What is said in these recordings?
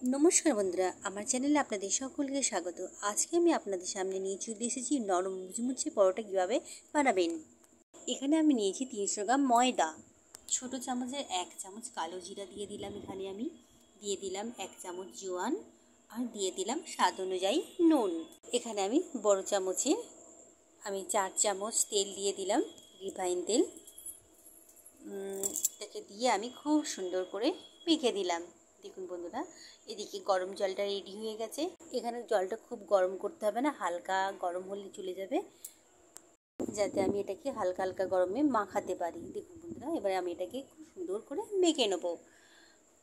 নমস্কার বন্ধুরা, আমার চ্যানেলে আপনাদের সকলকে স্বাগত। আজকে আমি আপনাদের সামনে নিয়ে চলে এসেছি নরম মুচমুচে পরোটা কীভাবে বানাবেন। এখানে আমি নিয়েছি 300 গ্রাম ময়দা, ছোটো চামচের 1 চামচ কালো জিরা দিয়ে দিলাম। এখানে আমি দিয়ে দিলাম 1 চামচ জোয়ান, আর দিয়ে দিলাম স্বাদ অনুযায়ী নুন। এখানে আমি বড় চামচে 4 চামচ তেল দিয়ে দিলাম, রিফাইন তেল। এটাকে দিয়ে আমি খুব সুন্দর করে মেখে দিলাম। দেখুন বন্ধুরা, এদিকে গরম জলটা রেডি হয়ে গেছে। এখানে জলটা খুব গরম করতে হবে না, হালকা গরম হলে চলে যাবে, যাতে আমি এটাকে হালকা হালকা গরমে মাখাতে পারি। দেখুন বন্ধুরা, এবারে আমি এটাকে খুব সুন্দর করে মেখে নেব।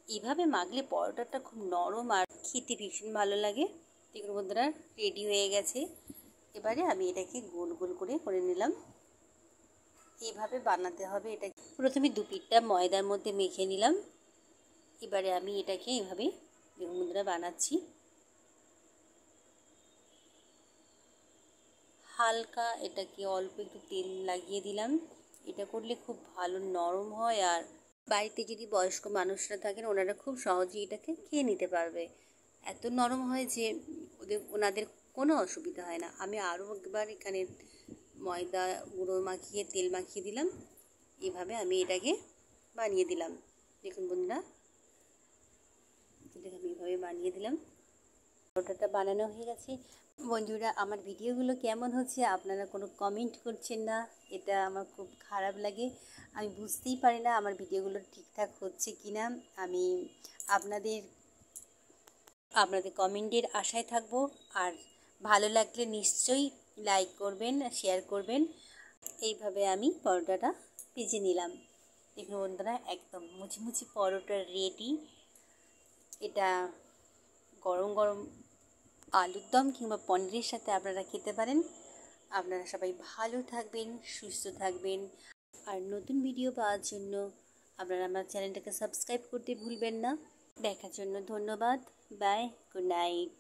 এইভাবে মাখলে পরোটাটা খুব নরম আর খেতে ভীষণ ভালো লাগে। দেখুন বন্ধুরা, রেডি হয়ে গেছে। এবারে আমি এটাকে গোল গোল করে নিলাম। এইভাবে বানাতে হবে। এটা প্রথমে 2 পিঠটা ময়দার মধ্যে মেখে নিলাম। এবারে আমি এটাকে এইভাবে মুদ্রা বানাচ্ছি। হালকা এটাকে অল্প একটু তেল লাগিয়ে দিলাম। এটা করলে খুব ভালো নরম হয়, আর বাড়িতে যদি বয়স্ক মানুষরা থাকেন ওনারা খুব সহজেই এটাকে খেয়ে নিতে পারবে। এত নরম হয় যে ওনাদের কোনো অসুবিধা হয় না। আমি আরও একবার এখানে ময়দা গুঁড়ো মাখিয়ে তেল মাখিয়ে দিলাম। এভাবে আমি এটাকে বানিয়ে দিলাম। দেখুন বন্ধুরা, এটাকে আমি এভাবে বানিয়ে দিলাম। পরোটাটা বানানো হয়ে গেছে। বন্ধুরা, আমার ভিডিওগুলো কেমন হচ্ছে আপনারা কোনো কমেন্ট করছেন না, এটা আমার খুব খারাপ লাগে। আমি বুঝতেই পারি না আমার ভিডিওগুলো ঠিকঠাক হচ্ছে কি না। আমি আপনাদের কমেন্টের আশায় থাকবো। আর ভালো লাগলে নিশ্চয়ই লাইক করবেন, শেয়ার করবেন। এইভাবে আমি পরোটাটা ভেজে নিলাম। দেখুন বন্ধুরা, একদম মুচমুচি পরোটা রেডি। এটা গরম গরম আলুর দম কিংবা পনিরের সাথে আপনারা খেতে পারেন। আপনারা সবাই ভালো থাকবেন, সুস্থ থাকবেন। আর নতুন ভিডিও পাওয়ার জন্য আপনারা আমার চ্যানেলটাকে সাবস্ক্রাইব করতে ভুলবেন না। দেখার জন্য ধন্যবাদ। Bye, good night.